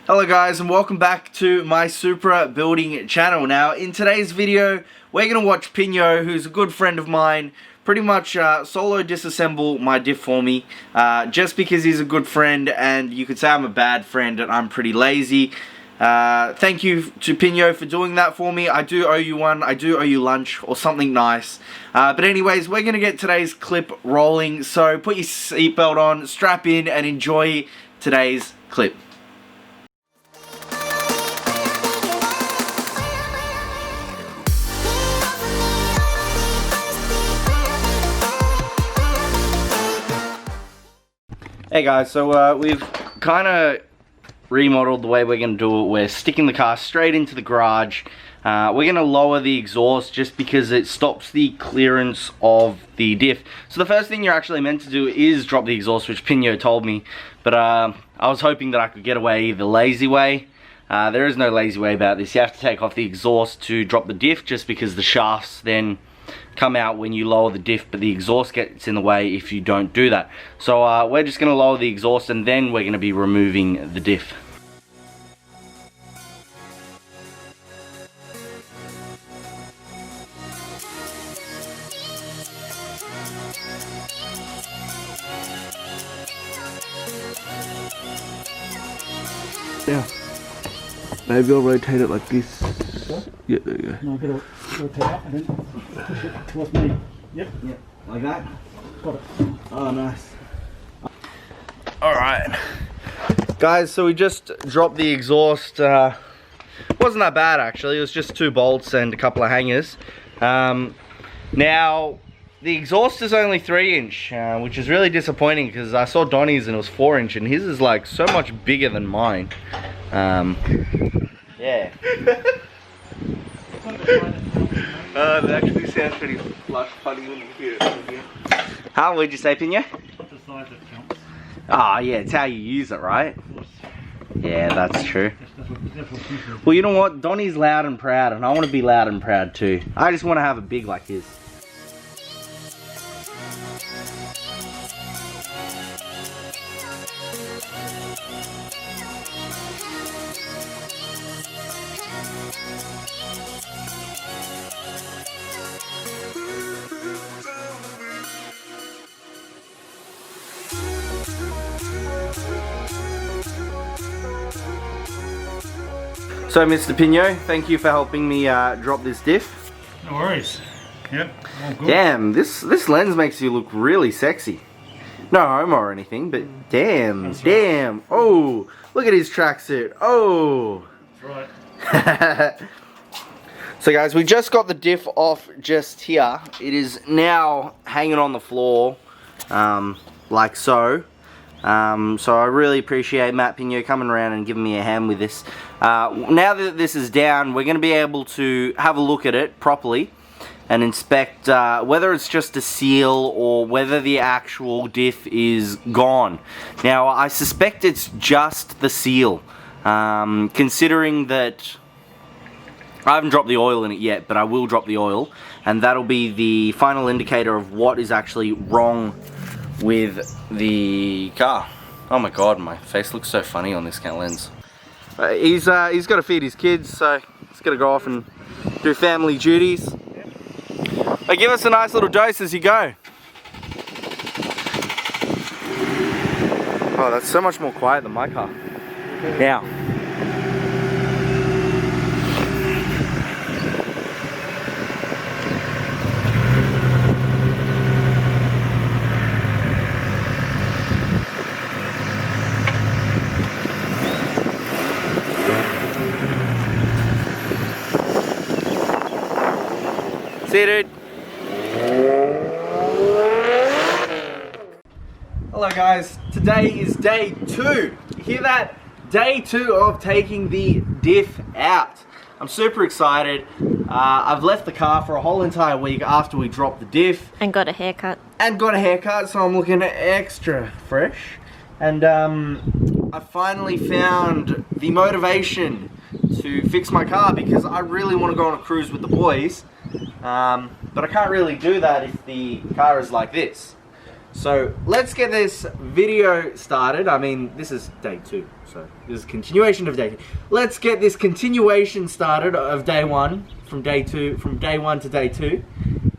Hello guys, and welcome back to my Supra building channel. Now in today's video we're going to watch Pinyo, who's a good friend of mine, pretty much solo disassemble my diff for me, just because he's a good friend, and you could say I'm a bad friend and I'm pretty lazy. Thank you to Pinyo for doing that for me. I do owe you one. I do owe you lunch or something nice. But anyways, we're going to get today's clip rolling, so put your seatbelt on, strap in and enjoy today's clip. Hey guys, so we've kind of remodeled the way we're going to do it. We're sticking the car straight into the garage. We're going to lower the exhaust just because it stops the clearance of the diff. So the first thing you're actually meant to do is drop the exhaust, which Pinyo told me. But I was hoping that I could get away the lazy way. There is no lazy way about this. You have to take off the exhaust to drop the diff, just because the shafts then come out when you lower the diff, but the exhaust gets in the way if you don't do that. So we're just going to lower the exhaust and then we're going to be removing the diff. Yeah, maybe I'll rotate it like this. What? Yeah, there you go. No, get it rotate up and then push it towards me. Yep. Yep, like that? Got it. Oh, nice. Alright. Guys, so we just dropped the exhaust. Wasn't that bad actually, it was just 2 bolts and a couple of hangers. Now, the exhaust is only 3-inch, which is really disappointing because I saw Donnie's and it was 4-inch and his is like so much bigger than mine. Yeah. That actually sounds pretty funny when you hear it. How would you say, Pinyo? The size that counts. Ah, yeah, it's how you use it, right? Yeah, that's true. That's what Well, you know what? Donnie's loud and proud, and I want to be loud and proud too. I just want to have a big like his. So Mr. Pinyo, thank you for helping me drop this diff. No worries. Yep, all good. Damn, this lens makes you look really sexy. No homo or anything, but damn, That's damn. Right. Oh, look at his tracksuit. Oh. That's right. So guys, we just got the diff off just here. It is now hanging on the floor, like so. So I really appreciate Matt Pinyo coming around and giving me a hand with this. Now that this is down, we're going to be able to have a look at it properly and inspect whether it's just a seal or whether the actual diff is gone. Now I suspect it's just the seal, considering that I haven't dropped the oil in it yet, but I will drop the oil, and that'll be the final indicator of what is actually wrong with the car. Oh my god, my face looks so funny on this lens. He's got to feed his kids, so he's got to go off and do family duties. But give us a nice little dose as you go. Oh, that's so much more quiet than my car. Now. See you, dude. Hello guys, today is day 2. You hear that? Day 2 of taking the diff out. I'm super excited. I've left the car for a whole entire week after we dropped the diff. And got a haircut. So I'm looking extra fresh. And I finally found the motivation to fix my car because I really want to go on a cruise with the boys. But I can't really do that if the car is like this. So let's get this video started. I mean, this is day 2, so this is continuation of day 2. Let's get this continuation started of day 1, from day 1 to day 2,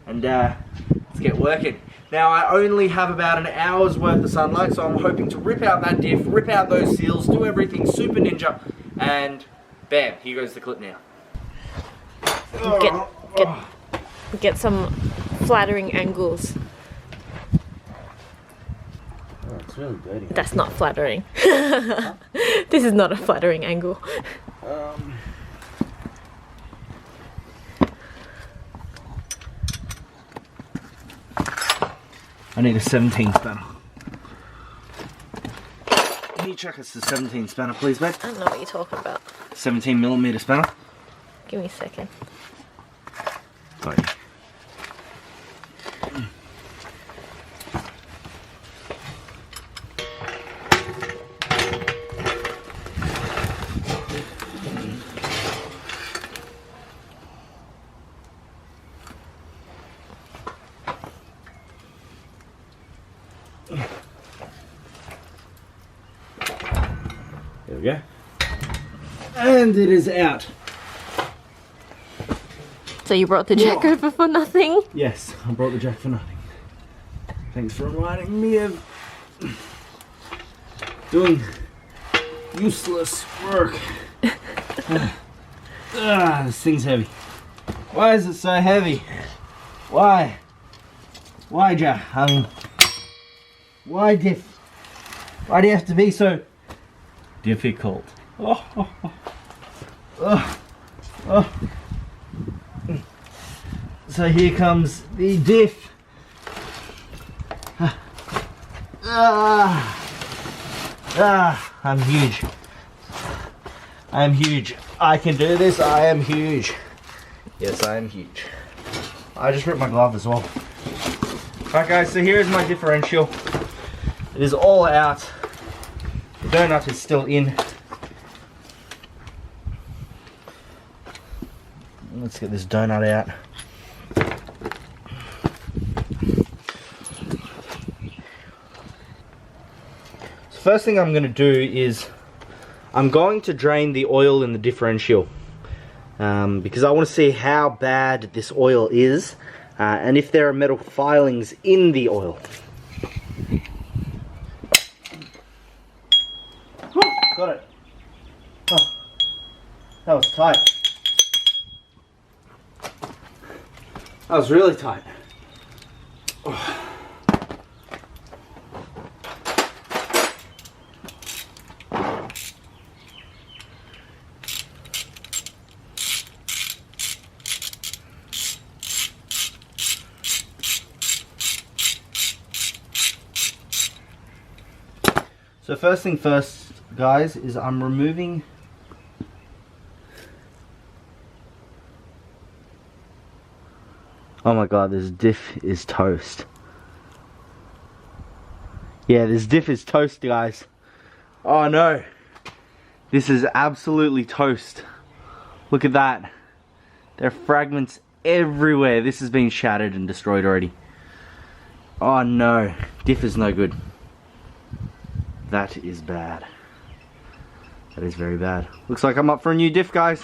and let's get working. Now I only have about an hour's worth of sunlight, so I'm hoping to rip out that diff, rip out those seals, do everything super ninja, and bam, here goes the clip now. Get some flattering angles. Oh, it's really dirty. That's not flattering. This is not a flattering angle. I need a 17 spanner. Can you check us the 17 spanner, please, babe? I don't know what you're talking about. 17mm spanner. Give me a second. Sorry. There we go. And it is out. So you brought the jack over for nothing? Yes, I brought the jack for nothing. Thanks for reminding me of doing useless work. This thing's heavy. Why is it so heavy? Why? Why, Jack? I mean, why diff? Why do you have to be so difficult? So here comes the diff. I'm huge. I'm huge. I can do this. I am huge. Yes, I am huge. I just ripped my glove as well. Alright guys, so here's my differential. It is all out. The donut is still in. Let's get this donut out. So first thing I'm going to do is I'm going to drain the oil in the differential because I want to see how bad this oil is and if there are metal filings in the oil. Got it. Oh, that was tight. That was really tight. Oh. So first thing first, guys, is I'm removing oh my god, this diff is toast. Yeah, this diff is toast, guys. Oh no. This is absolutely toast. Look at that. There are fragments everywhere. This has been shattered and destroyed already. Oh no. Diff is no good. That is bad. That is very bad. Looks like I'm up for a new diff, guys.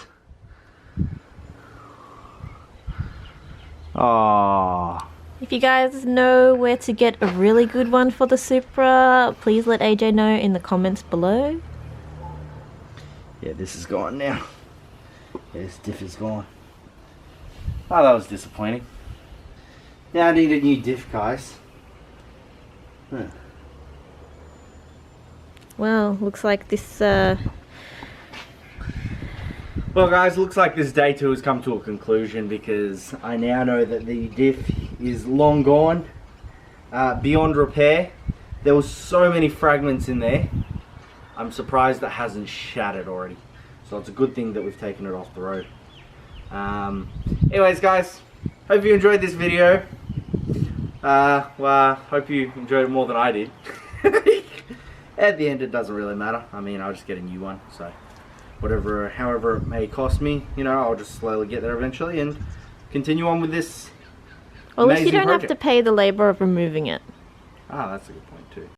Oh. If you guys know where to get a really good one for the Supra, please let AJ know in the comments below. Yeah, this is gone now. Yeah, this diff is gone. Oh, that was disappointing. Now I need a new diff, guys. Huh. Well, looks like this Well guys, looks like this day 2 has come to a conclusion because I now know that the diff is long gone, beyond repair. There was so many fragments in there. I'm surprised that hasn't shattered already. So it's a good thing that we've taken it off the road. Anyways guys, hope you enjoyed this video. Well, hope you enjoyed it more than I did. At the end it doesn't really matter. I mean, I'll just get a new one, so whatever, however it may cost me, you know, I'll just slowly get there eventually and continue on with this. Well, at least you amazing don't have project. to pay the labor of removing it. Ah, that's a good point too.